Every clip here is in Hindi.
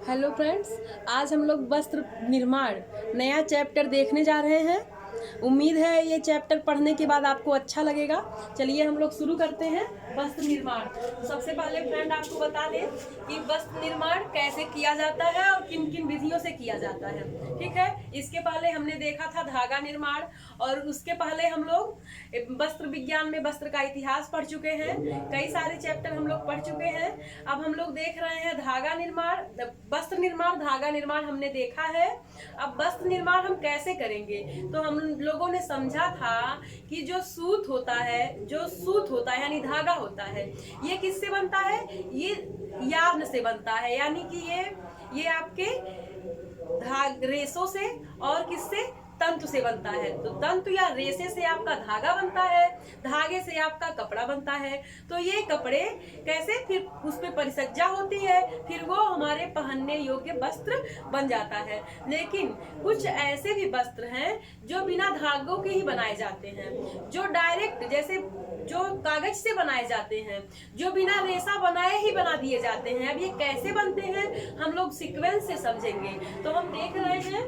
हेलो फ्रेंड्स, आज हम लोग वस्त्र निर्माण नया चैप्टर देखने जा रहे हैं। उम्मीद है ये चैप्टर पढ़ने के बाद आपको अच्छा लगेगा। चलिए हम लोग शुरू करते हैं वस्त्र निर्माण। तो सबसे पहले फ्रेंड आपको बता दें कि वस्त्र निर्माण कैसे किया जाता है और किन किन विधियों से किया जाता है। ठीक है, इसके पहले हमने देखा था धागा निर्माण, और उसके पहले हम लोग वस्त्र विज्ञान में वस्त्र का इतिहास पढ़ चुके हैं। कई सारे चैप्टर हम लोग पढ़ चुके हैं। अब हम लोग देख रहे हैं धागा निर्माण, वस्त्र निर्माण, धागा निर्माण हमने देखा है। अब वस्त्र निर्माण हम कैसे करेंगे, तो हम लोगों ने समझा था कि जो सूत होता है यानी धागा होता है, ये किससे बनता है? ये यार्न से बनता है, यानी कि ये आपके रेशों से और किससे? तंतु से बनता है। तो तंतु या रेशे से आपका धागा बनता है, धागे से आपका कपड़ा बनता है। तो ये कपड़े कैसे फिर उस पर परिसज्जा होती है, फिर वो हमारे पहनने योग्य वस्त्र बन जाता है। लेकिन कुछ ऐसे भी वस्त्र हैं जो बिना धागों के ही बनाए जाते हैं, जो डायरेक्ट जैसे जो कागज से बनाए जाते हैं, जो बिना रेशा बनाए ही बना दिए जाते हैं। अब ये कैसे बनते हैं हम लोग सीक्वेंस से समझेंगे। तो हम देख रहे हैं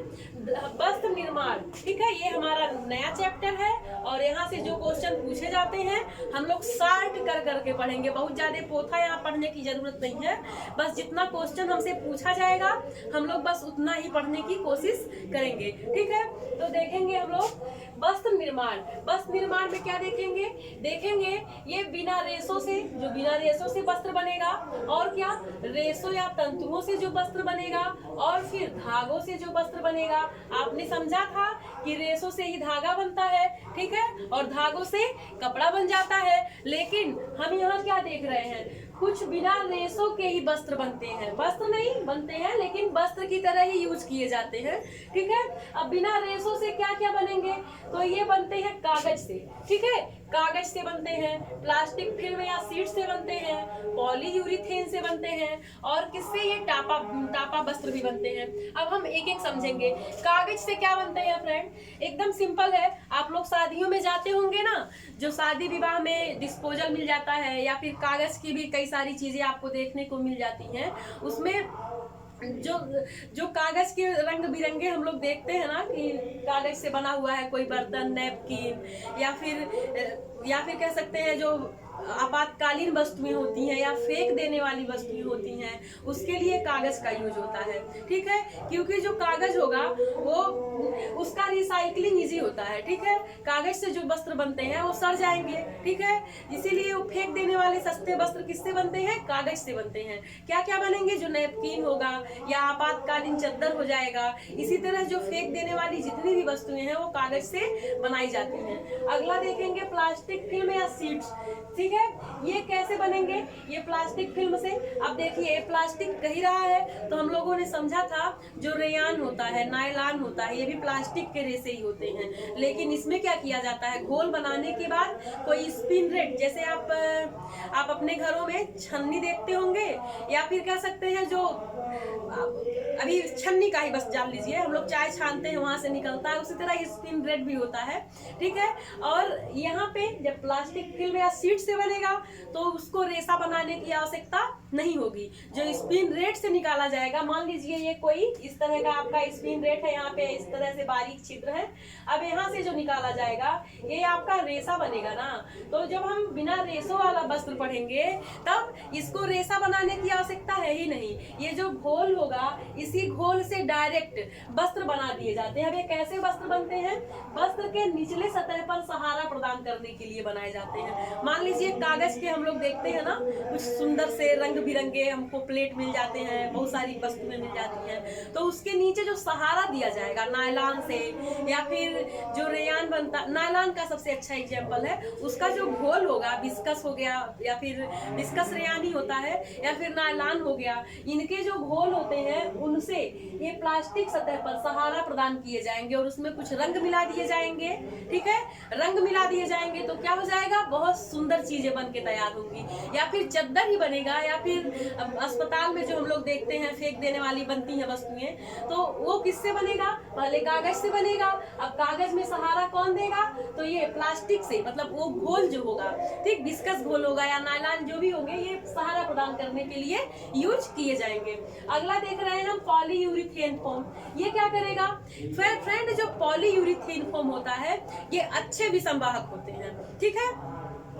वस्त्र निर्माण। ठीक है, ये हमारा नया चैप्टर है और यहाँ से जो क्वेश्चन पूछे जाते हैं हम लोग शार्ट कर करके पढ़ेंगे। बहुत ज्यादा पोथा यहाँ पढ़ने की जरूरत नहीं है, बस जितना क्वेश्चन हमसे पूछा जाएगा हम लोग बस उतना ही पढ़ने की कोशिश करेंगे। ठीक है, तो देखेंगे हम लोग वस्त्र निर्माण। वस्त्र निर्माण में क्या देखेंगे ये बिना रेशों से, जो बिना रेशों से वस्त्र बनेगा, और क्या रेशों या तंतुओं से जो वस्त्र बनेगा, और फिर धागों से जो वस्त्र बनेगा। आपने समझा था कि रेशों से ही धागा बनता है, ठीक है, और धागों से कपड़ा बन जाता है। लेकिन हम यहाँ क्या देख रहे हैं, कुछ बिना रेशों के ही वस्त्र बनते हैं। वस्त्र नहीं बनते हैं लेकिन वस्त्र की तरह ही यूज किए जाते हैं। ठीक है, अब बिना रेशों से क्या क्या बनेंगे, तो ये बनते हैं कागज से। ठीक है, कागज से बनते हैं, प्लास्टिक फिल्म या शीट से बनते हैं, पॉलीयूरिथेन से बनते हैं, और किससे? ये टापा वस्त्र भी बनते हैं। अब हम एक एक समझेंगे। कागज से क्या बनते हैं फ्रेंड? एकदम सिंपल है। आप लोग शादियों में जाते होंगे ना, जो शादी विवाह में डिस्पोजल मिल जाता है, या फिर कागज की भी कई सारी चीजें आपको देखने को मिल जाती हैं। उसमें जो कागज के रंग बिरंगे हम लोग देखते हैं ना, कि कागज से बना हुआ है कोई बर्तन, नैपकिन, या फिर कह सकते हैं जो आपातकालीन वस्तुएं होती हैं या फेंक देने वाली वस्तुएं होती हैं, उसके लिए कागज का यूज होता है। ठीक है, क्योंकि जो कागज होगा वो उसका रिसाइकलिंग इजी होता है। ठीक है, कागज से जो वस्त्र बनते हैं वो सड़ जाएंगे। ठीक है, इसीलिए वो फेंक देने वाले सस्ते वस्त्र किससे बनते हैं? कागज से बनते हैं। क्या क्या बनेंगे? जो नैपकिन होगा या आपातकालीन चद्दर हो जाएगा। इसी तरह जो फेंक देने वाली जितनी भी वस्तुएं हैं वो कागज से बनाई जाती हैं। अगला देखेंगे प्लास्टिक फिल्म या शीट्स। ठीक है, ये कैसे बनेंगे? ये प्लास्टिक फिल्म से। अब देखिए प्लास्टिक कह रहा है, तो हम लोगों ने समझा था जो रेयान होता है, नायलॉन होता है, ये भी प्लास्टिक के रेशे ही होते हैं। लेकिन इसमें क्या किया जाता है, घोल बनाने के बाद कोई स्पिन रेट, जैसे आप अपने घरों में छन्नी देखते होंगे, या फिर कह सकते हैं जो अभी छन्नी का ही बस जान लीजिए, हम लोग चाय छानते हैं वहां से निकलता है, उसी तरह स्पिन रेट भी होता है। ठीक है, और यहाँ पे जब प्लास्टिक फिल्म या शीट से बनेगा तो उसको रेशा बनाने की आवश्यकता नहीं होगी। जो स्पिन रेट से निकाला जाएगा, मान लीजिए ये कोई इस तरह का आपका स्पिन रेट है, यहाँ पे इस तरह से बारीक छिद्र है। अब यहाँ से जो निकाला जाएगा ये आपका रेशा बनेगा ना। तो जब हम बिना रेशों वाला वस्त्र पढ़ेंगे तब इसको रेशा बनाने की आवश्यकता है ही नहीं। ये जो घोल होगा, इसी घोल से डायरेक्ट वस्त्र बना दिए जाते हैं। अब ये कैसे वस्त्र बनते हैं? वस्त्र के निचले सतह पर सहारा प्रदान करने के लिए बनाए जाते हैं। मान लीजिए कागज के हम लोग देखते हैं ना, कुछ सुंदर से रंग बिरंगे हमको प्लेट मिल जाते हैं, बहुत सारी वस्तुएं मिल जाती हैं, तो उसके नीचे जो सहारा दिया जाएगा नायलॉन से, या फिर जो रेयान बनता, नायलॉन का सबसे अच्छा एग्जाम्पल है, उसका जो घोल होगा, विस्कस हो गया, या फिर विस्कस रेयान ही होता है, या फिर नायलॉन हो गया, इनके जो घोल होते हैं उनसे ये प्लास्टिक सतह पर सहारा प्रदान किए जाएंगे और उसमें कुछ रंग मिला दिए जाएंगे। ठीक है, रंग मिला दिए जाएंगे तो क्या हो जाएगा, बहुत सुंदर चीजें बन के तैयार होंगी। या फिर चद्दर ही बनेगा, या फिर अस्पताल में जो हम लोग देखते हैं फेंक देने वाली बनती है वस्तुएं, तो वो किससे बनेगा? पहले कागज से बनेगा। अब कागज में सहारा कौन देगा? तो ये प्लास्टिक से, मतलब वो घोल जो होगा, ठीक, विस्कस घोल होगा या नायलॉन जो भी होंगे, ये सहारा प्रदान करने के लिए लिए यूज किए जाएंगे। अगला देख रहे हैं हम पॉलीयूरिथेन फोम। ये क्या करेगा फ्रेंड, जो पॉलीयूरिथेन फोम होता है ये अच्छे विसंवाहक होते हैं, ठीक है,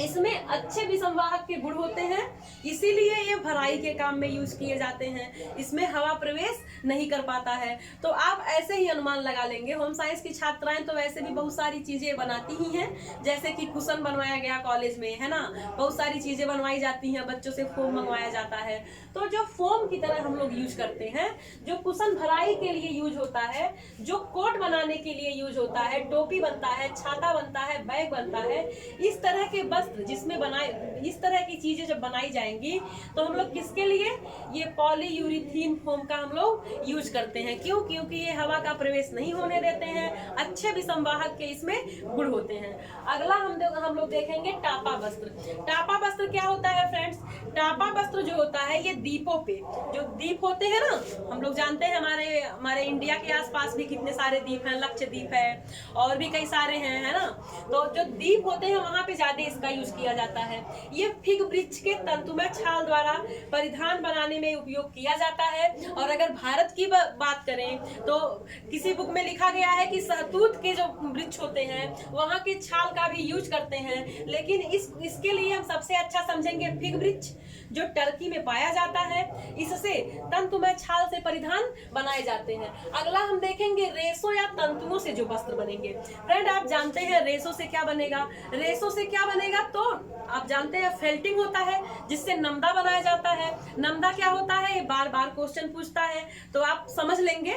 इसमें अच्छे विसंवाहक के गुण होते हैं, इसीलिए ये भराई के काम में यूज किए जाते हैं। इसमें हवा प्रवेश नहीं कर पाता है। तो आप ऐसे ही अनुमान लगा लेंगे, होम साइंस की छात्राएं तो वैसे भी बहुत सारी चीजें बनाती ही हैं, जैसे कि कुशन बनवाया गया कॉलेज में, है ना, बहुत सारी चीजें बनवाई जाती हैं, बच्चों से फोम मंगवाया जाता है। तो जो फोम की तरह हम लोग यूज करते हैं, जो कुशन भराई के लिए यूज होता है, जो कोट बनाने के लिए यूज होता है, टोपी बनता है, छाता बनता है, बैग बनता है, इस तरह के जिसमें बनाए इस तरह की चीजें जब बनाई जाएंगी तो हम लोग किसके लिए ये पॉलीयूरिथीन फोम का हम लोग यूज करते हैं। क्यों? क्योंकि ये हवा का प्रवेश नहीं होने देते हैं, अच्छे विसंवाहक के इसमें गुण होते हैं। अगला हम लोग देखेंगे टापा वस्त्र। टापा वस्त्र क्या होता है फ्रेंड्स? टापा वस्त्र जो होता है ये दीपों पे, जो दीप होते हैं ना, हम लोग जानते हैं हमारे इंडिया के आसपास भी कितने सारे दीप हैं, लक्ष्य दीप है और भी कई सारे हैं, है ना। तो जो दीप होते हैं वहां पे ज्यादा इसका यूज किया जाता है। ये फिग वृक्ष के तंतुमय छाल द्वारा परिधान बनाने में उपयोग किया जाता है। और अगर भारत की बात करें तो किसी बुक में लिखा गया है कि सहतूत के जो वृक्ष होते हैं वहां के छाल का भी यूज करते हैं, लेकिन इसके लिए हम सबसे अच्छा समझेंगे फिग वृक्ष जो टर्की में पाया जाता है, इससे तंतुमय छाल से परिधान बनाए जाते हैं। अगला हम देखेंगे रेशों या तंतुओं से जो वस्त्र बनेंगे। फ्रेंड आप जानते हैं रेशों से क्या बनेगा? रेशों से क्या बनेगा तो आप जानते हैं फेल्टिंग होता है, जिससे नमदा बनाया जाता है। नमदा क्या होता है? ये बार बार क्वेश्चन पूछता है तो आप समझ लेंगे,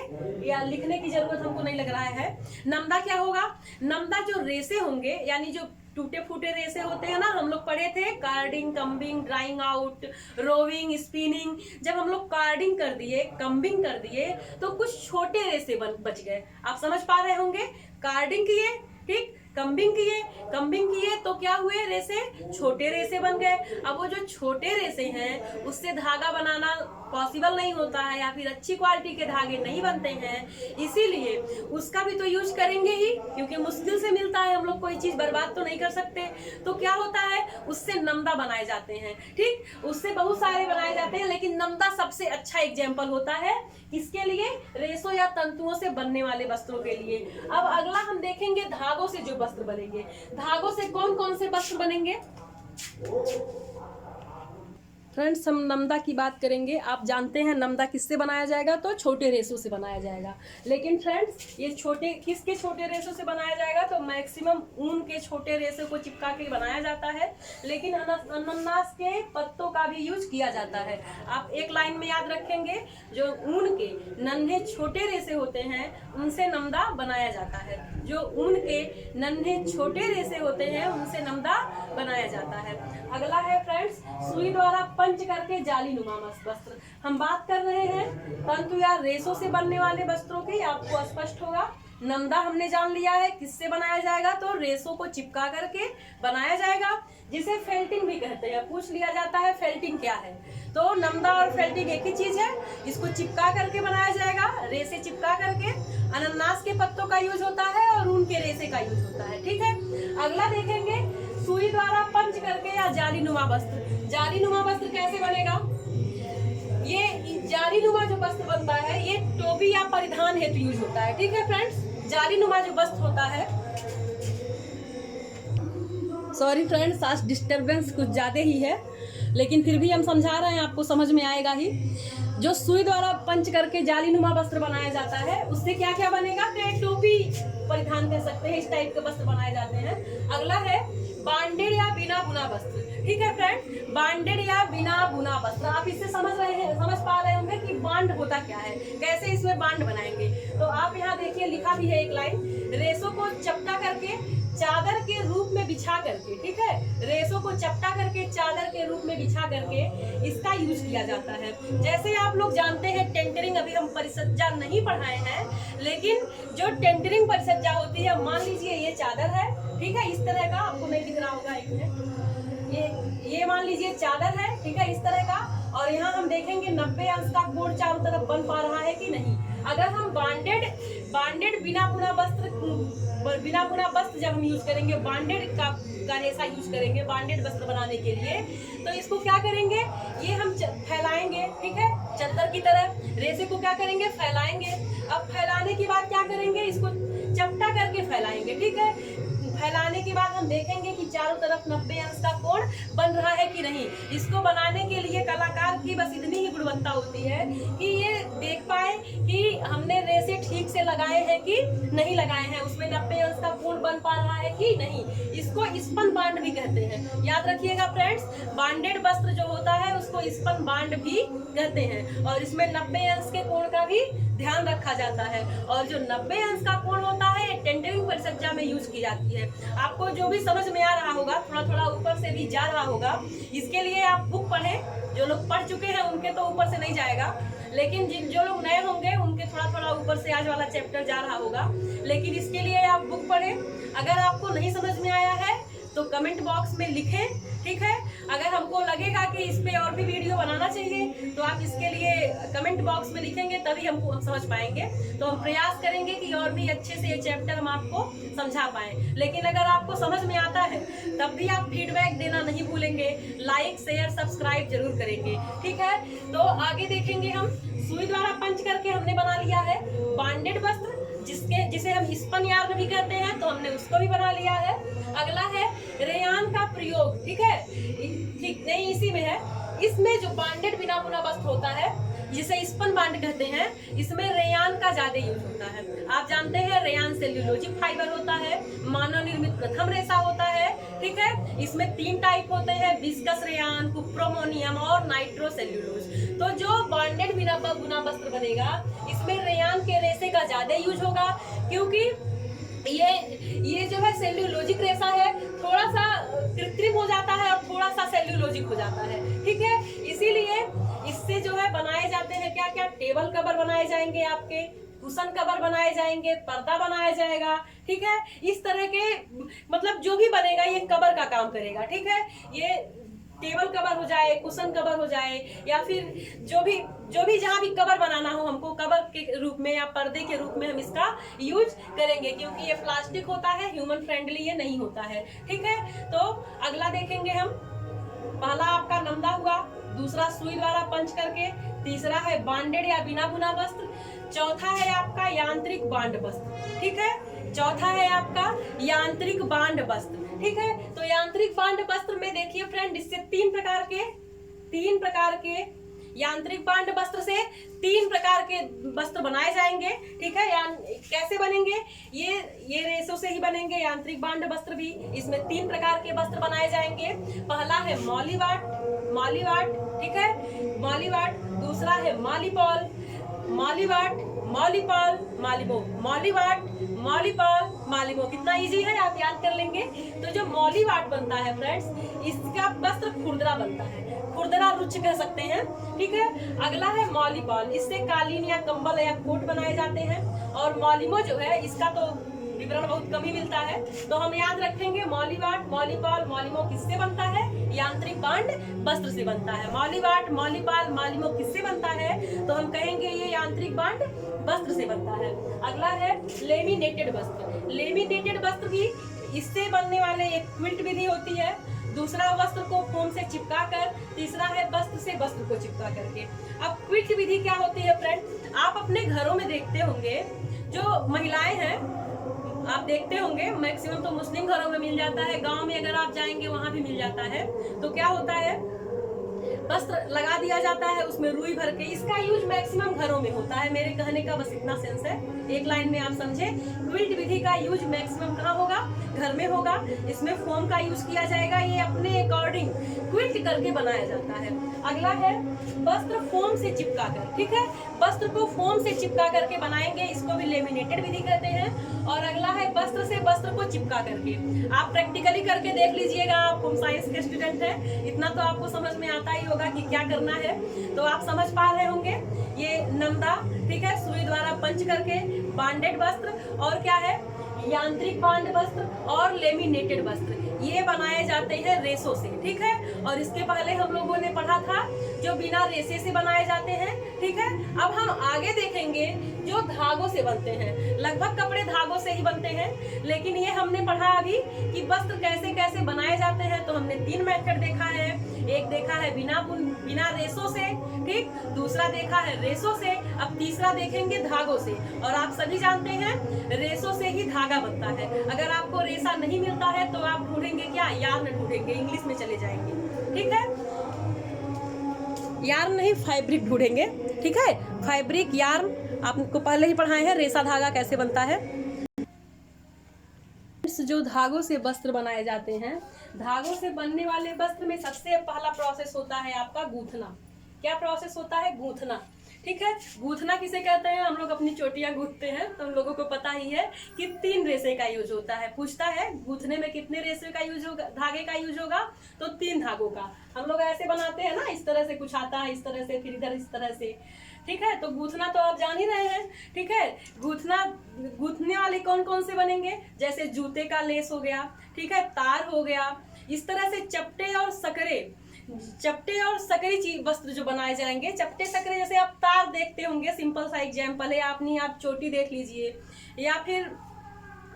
या लिखने की जरूरत हमको नहीं लग रहा है। नमदा क्या होगा? नमदा जो रेशे होंगे, यानी जो टूटे फूटे रेशे होते हैं ना, हम लोग पढ़े थे carding, combing, drawing out, roving, spinning. जब हम लोग कार्डिंग कर दिए, कम्बिंग कर दिए तो कुछ छोटे रेशे बच गए। आप समझ पा रहे होंगे, कार्डिंग किए, ठीक, कम्बिंग किए तो क्या हुए? रेशे, छोटे रेशे बन गए। अब वो जो छोटे रेशे हैं उससे धागा बनाना पॉसिबल नहीं होता है, या फिर अच्छी क्वालिटी के धागे नहीं बनते हैं, इसीलिए उसका भी तो यूज करेंगे ही, क्योंकि मुश्किल से मिलता है, हम लोग कोई चीज बर्बाद तो नहीं कर सकते। तो क्या होता है? उससे नमदा बनाए जाते हैं, ठीक, उससे बहुत सारे बनाए जाते हैं, लेकिन नमदा सबसे अच्छा एग्जाम्पल होता है। किसके लिए? रेशों या तंतुओं से बनने वाले वस्त्रों के लिए। अब अगला हम देखेंगे धागों से जो वस्त्र बनेंगे। धागों से कौन कौन से वस्त्र बनेंगे? फ्रेंड्स हम नमदा की बात करेंगे। आप जानते हैं नमदा किससे बनाया जाएगा? तो छोटे रेशों से बनाया जाएगा। लेकिन फ्रेंड्स ये किसके छोटे रेशों से बनाया जाएगा? तो मैक्सिमम ऊन के छोटे रेशे को चिपका के बनाया जाता है, लेकिन अनानास के पत्तों का भी यूज किया जाता है। आप एक लाइन में याद रखेंगे, जो ऊन के नन्हे छोटे रेशे होते हैं उनसे नमदा बनाया जाता है। जो ऊन के नन्हे छोटे रेशे होते हैं उनसे नमदा बनाया जाता है। अगला है फ्रेंड्स सुई द्वारा पंच करके जालीनुमा वस्त्र। हम बात कर रहे हैं तंतु या रेशों से बनने वाले वस्त्रों की। आपको स्पष्ट होगा, नमदा हमने जान लिया है किससे बनाया जाएगा, तो रेशों को चिपका करके बनाया जाएगा, जिसे फेल्टिंग भी कहते हैं। पूछ लिया जाता है फेल्टिंग क्या है, तो नमदा और फेल्टिंग एक ही चीज है। इसको चिपका करके बनाया जाएगा, रेशे चिपका करके। अनानास के पत्तों का यूज होता है और ऊन के रेशे का यूज होता है, ठीक है। अगला देखेंगे सुई द्वारा पंच करके या जालीनुमा वस्त्र। जालीनुमा वस्त्र कैसे बनेगा? ये जालीनुमा जो वस्त्र बनता है ये टोपी या परिधान हेतु यूज होता है, ठीक है फ्रेंड्स। जालीनुमा जो वस्त्र होता है, सॉरी फ्रेंड्स आज डिस्टरबेंस कुछ ज़्यादा ही है, लेकिन फिर भी हम समझा रहे हैं, आपको समझ में आएगा ही। जो सुई द्वारा पंच करके जालीनुमा वस्त्र बनाया जाता है उससे क्या क्या बनेगा? तो टोपी परिधान कर सकते हैं, इस टाइप के वस्त्र बनाए जाते हैं। अगला है बांडेड या बिना बुना वस्त्र, ठीक है फ्रेंड। बांडेड या बिना बुना वस्त्र, आप इससे समझ पा रहे होंगे कि बांड होता क्या है, कैसे इसमें बांड बनाएंगे। तो आप यहाँ देखिए लिखा भी है एक लाइन, रेशों को चपटा करके चादर के रूप में बिछा करके, ठीक है, रेशों को चपटा करके चादर के रूप में बिछा करके इसका यूज किया जाता है। जैसे आप लोग जानते हैं टेंटरिंग, अभी हम परिसज्जा नहीं पढ़ाए हैं, लेकिन जो टेंटरिंग परिसज्जा होती है, मान लीजिए ये चादर है, ठीक है, इस तरह का, आपको नहीं दिख रहा होगा, एक मिनट, ये मान लीजिए चादर है, ठीक है, इस तरह का, और यहाँ हम देखेंगे 90 अंश का कोण चारों तरफ बन पा रहा है कि नहीं। अगर हम बांडेड बिना बुना वस्त्र जब हम यूज करेंगे, बांडेड का रेशा यूज करेंगे बांडेड वस्त्र बनाने के लिए, तो इसको क्या करेंगे, ये हम फैलाएंगे, ठीक है, चद्दर की तरह रेशे को क्या करेंगे, फैलाएंगे। अब फैलाने के बाद क्या करेंगे, इसको चपटा करके फैलाएंगे, ठीक है। फैलाने के बाद हम देखेंगे कि चारों तरफ 90 अंश का कोण बन रहा है कि नहीं। इसको बनाने के लिए कलाकार की बस इतनी ही गुणवत्ता होती है कि ये देख पाए कि हमने रेशे ठीक से लगाए हैं कि नहीं लगाए हैं, उसमें 90 अंश का कोण बन पा रहा है कि नहीं। इसको स्पन बांड भी कहते हैं, याद रखिएगा फ्रेंड्स। बांडेड वस्त्र जो होता है उसको स्पन बांड भी कहते हैं, और इसमें 90 अंश के कोण का भी ध्यान रखा जाता है। और जो 90 अंश का कोण होता है टेंडरिंग परिचर्या में यूज की जाती है। आपको जो भी समझ में आ रहा होगा, थोड़ा थोड़ा ऊपर से भी जा रहा होगा, इसके लिए आप बुक पढ़ें। जो लोग पढ़ चुके हैं उनके तो ऊपर से नहीं जाएगा, लेकिन जो लोग नए होंगे उनके थोड़ा थोड़ा ऊपर से आज वाला चैप्टर जा रहा होगा। लेकिन इसके लिए आप बुक पढ़ें। अगर आपको नहीं समझ में आया है तो कमेंट बॉक्स में लिखें, ठीक है। अगर हमको लगेगा कि इस पे और भी वीडियो बनाना चाहिए तो आप इसके लिए कमेंट बॉक्स में लिखेंगे, तभी हम समझ पाएंगे। तो हम प्रयास करेंगे कि और भी अच्छे से ये चैप्टर हम आपको समझा पाएं। लेकिन अगर आपको समझ में आता है तब भी आप फीडबैक देना नहीं भूलेंगे, लाइक शेयर सब्सक्राइब जरूर करेंगे, ठीक है। तो आगे देखेंगे हम, सुई द्वारा पंच करके हमने बना लिया है बांडेड वस्त्र, जिसे हम स्पन यार्न भी कहते हैं, तो हमने उसको भी बना लिया है। अगला है रेयान का प्रयोग, ठीक है, ठीक नहीं, इसी में है। इसमें जो बांडेड बिना बुना वस्त्र होता है जिसे स्पन बांड कहते हैं, इसमें रेयान का ज्यादा यूज होता है। आप जानते हैं रेयान सेल्यूलोजिक फाइबर होता है, मानव निर्मित प्रथम रेशा होता है, ठीक है। इसमें 3 टाइप होते हैं, विस्कस रेयान, कुप्रोमोनियम और नाइट्रोसेल्यूलोज। तो जो बांडेड बिना बुना वस्त्र बनेगा इसमें रेयान के रेशे का ज्यादा यूज होगा, क्योंकि ये जो है सेल्यूलोजिक रेशा है, थोड़ा सा कृत्रिम हो जाता है और थोड़ा सा सेल्यूलोजिक हो जाता है, ठीक है। इसीलिए इससे जो है बनाए जाते हैं क्या क्या, टेबल कवर बनाए जाएंगे, आपके कुशन कवर बनाए जाएंगे, पर्दा बनाया जाएगा, ठीक है। इस तरह के मतलब जो भी बनेगा ये कवर का काम करेगा, ठीक है। ये टेबल कवर हो जाए, कुशन कवर हो जाए, या फिर जो भी जहाँ भी कवर बनाना हो हमको कवर के रूप में या पर्दे के रूप में हम इसका यूज करेंगे, क्योंकि ये प्लास्टिक होता है, ह्यूमन फ्रेंडली ये नहीं होता है, ठीक है। तो अगला देखेंगे हम, पहला आपका नमदा हुआ, दूसरा सुई द्वारा पंच करके, तीसरा है बांडेड या बिना बुना वस्त्र, चौथा है आपका यांत्रिक बांड वस्त्र, ठीक है। चौथा है आपका यांत्रिक बांड वस्त्र, ठीक है। तो यांत्रिक बांड वस्त्र में देखिए फ्रेंड, इससे 3 प्रकार के यांत्रिक बांड वस्त्र से 3 प्रकार के वस्त्र बनाए जाएंगे, ठीक है। कैसे बनेंगे, ये रेशों से ही बनेंगे यांत्रिक बांड वस्त्र भी। इसमें 3 प्रकार के वस्त्र बनाए जाएंगे। पहला है मॉलीवाट, ठीक है, मॉलीवाट। दूसरा है मॉलीपॉल, मालिबो। कितना इजी है, आप याद कर लेंगे। तो जो मॉलीवाट बनता है फ्रेंड्स, इसका वस्त्र खुरदरा बनता है, खुरदरा रुच कह सकते हैं, ठीक है। अगला है मॉलीपॉल, इससे कालीन या कंबल या कोट बनाए जाते हैं। और मॉलिमो जो है, इसका तो विवरण बहुत कम ही मिलता है, तो हम याद रखेंगे मॉलीवाट, मॉलीपॉल, मॉलिमो किससे बनता है, यांत्रिक बांड वस्त्र से बनता है। मॉलीवाट, मॉलीपॉल, मॉलिमो किससे बनता है, तो हम कहेंगे ये यांत्रिक बांड वस्त्र से बनता है। अगला है लेमिनेटेड वस्त्र। लेमिनेटेड वस्त्र भी इससे बनने वाले एक क्विल्ट विधि होती है। दूसरा वस्त्र को फोम से चिपका कर, तीसरा है वस्त्र से वस्त्र को चिपका करके। अब क्विल्ट विधि क्या होती है फ्रेंड, आप अपने घरों में देखते होंगे, जो महिलाएं हैं आप देखते होंगे, मैक्सिमम तो मुस्लिम घरों में मिल जाता है, गांव में अगर आप जाएंगे वहां भी मिल जाता है। तो क्या होता है, वस्त्र लगा दिया जाता है उसमें रुई भर के। इसका यूज मैक्सिमम घरों में होता है, मेरे कहने का बस इतना सेंस है, एक लाइन में आप समझे। क्विल्ट विधि का यूज मैक्सिमम कहाँ होगा, घर में होगा। इसमें फोम का यूज किया जाएगा, ये अपने अकॉर्डिंग क्विल्ट करके बनाया जाता है। अगला है वस्त्र फोम से चिपका कर, ठीक है, वस्त्र को फोम से चिपका करके बनाएंगे, इसको भी लेमिनेटेड विधि कहते हैं। और अगला है वस्त्र से वस्त्र को चिपका करके। आप प्रैक्टिकली करके देख लीजिएगा, आप होम साइंस के स्टूडेंट हैं, इतना तो आपको समझ में आता ही होगा कि क्या करना है, तो आप समझ पा रहे होंगे। ये नमदा, ठीक है, सुई द्वारा पंच करके बांडेड वस्त्र। और क्या है, यांत्रिक बांड वस्त्र और लेमिनेटेड वस्त्र, ये बनाए जाते हैं रेशों से, ठीक है। और इसके पहले हम लोगों ने पढ़ा था जो बिना रेशे से बनाए जाते हैं, ठीक है। अब हम आगे देखेंगे जो धागों से बनते हैं। लगभग कपड़े धागों से ही बनते हैं, लेकिन ये हमने पढ़ा अभी कि वस्त्र कैसे कैसे बनाए जाते हैं। तो हमने 3 मेथड देखा है। एक देखा है बिना रेशों से, ठीक, दूसरा देखा है रेशों से, अब तीसरा देखेंगे धागों से। और आप सभी जानते हैं रेशों से ही धागा बनता है। अगर आपको रेशा नहीं मिलता है तो आप ढूंढेंगे क्या, यार्न ढूंढेंगे, इंग्लिश में चले जाएंगे, ठीक है। यार्न नहीं, फैब्रिक ढूंढेंगे, ठीक है। फैब्रिक, यार्न आपको पहले ही पढ़ाए हैं, रेशा धागा कैसे बनता है। जो धागों से वस्त्र बनाए जाते हैं, धागों से बनने वाले वस्त्र में सबसे पहला प्रोसेस होता है आपका गूंथना। क्या प्रोसेस होता है? गूंथना, ठीक है। गूंथना किसे कहते हैं? हम लोग अपनी चोटियां गूंथते हैं तो हम लोगों को पता ही है कि 3 रेशे का यूज होता है। पूछता है गूंथने में कितने रेशे का यूज होगा, धागे का यूज होगा, तो 3 धागों का। हम लोग ऐसे बनाते हैं ना, इस तरह से कुछ आता है, इस तरह से, फिर इधर इस तरह से, ठीक है। तो गूंथना तो आप जान ही रहे हैं, ठीक है। गूंथने वाले कौन कौन से बनेंगे? जैसे जूते का लेस हो गया, ठीक है, तार हो गया, इस तरह से चपटे और सकरी चीज वस्त्र जो बनाए जाएंगे। चपटे सकरे जैसे आप तार देखते होंगे, सिंपल सा एग्जाम्पल है, आप चोटी देख लीजिए, या फिर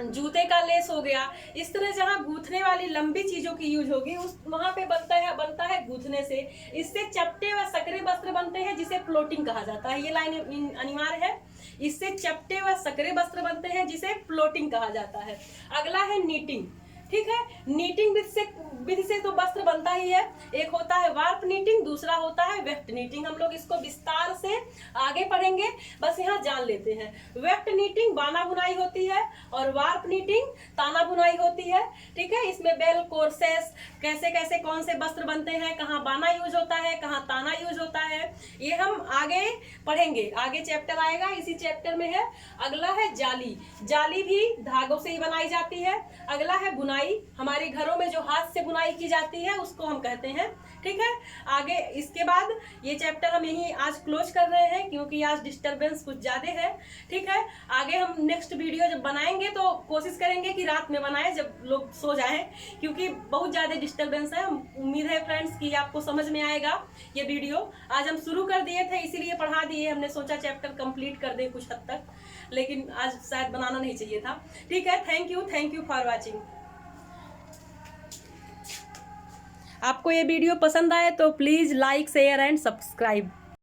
जूते का लेस हो गया। इस तरह जहाँ गूंथने वाली लंबी चीजों की यूज होगी उस वहां पे बनता है गूंथने से। इससे चपटे व सकरे वस्त्र बनते हैं जिसे फ्लोटिंग कहा जाता है। ये लाइन अनिवार्य है। इससे चपटे व सकरे वस्त्र बनते हैं जिसे फ्लोटिंग कहा जाता है। अगला है नीटिंग, ठीक है। नीटिंग विधि से तो वस्त्र बनता ही है। एक होता है वार्प नीटिंग, दूसरा होता है वेफ्ट नीटिंग। हम लोग इसको विस्तार से आगे पढ़ेंगे, बस यहाँ जान लेते हैं। वेफ्ट नीटिंग बाना बुनाई होती है और वार्प नीटिंग ताना बुनाई होती है, ठीक है। इसमें बेल, कोर्सेस, कैसे कैसे कौन से वस्त्र बनते हैं, कहाँ बाना यूज होता है, कहाँ ताना यूज होता है, ये हम आगे पढ़ेंगे। आगे चैप्टर आएगा, इसी चैप्टर में है। अगला है जाली। जाली भी धागों से ही बनाई जाती है। अगला है बुनाई। हमारे घरों में जो हाथ से बुनाई की जाती है उसको हम कहते हैं, ठीक है। आगे इसके बाद ये चैप्टर हम यहीं आज क्लोज कर रहे हैं क्योंकि आज डिस्टरबेंस कुछ ज्यादा है, ठीक है। आगे हम नेक्स्ट वीडियो जब बनाएंगे तो कोशिश करेंगे कि रात में बनाएं जब लोग सो जाएं, क्योंकि बहुत ज्यादा डिस्टरबेंस है। उम्मीद है फ्रेंड्स कि आपको समझ में आएगा ये वीडियो। आज हम शुरू कर दिए थे इसीलिए पढ़ा दिए, हमने सोचा चैप्टर कंप्लीट कर दे कुछ हद तक, लेकिन आज शायद बनाना नहीं चाहिए था, ठीक है। Thank you for watching. आपको ये वीडियो पसंद आए तो please like, share and subscribe.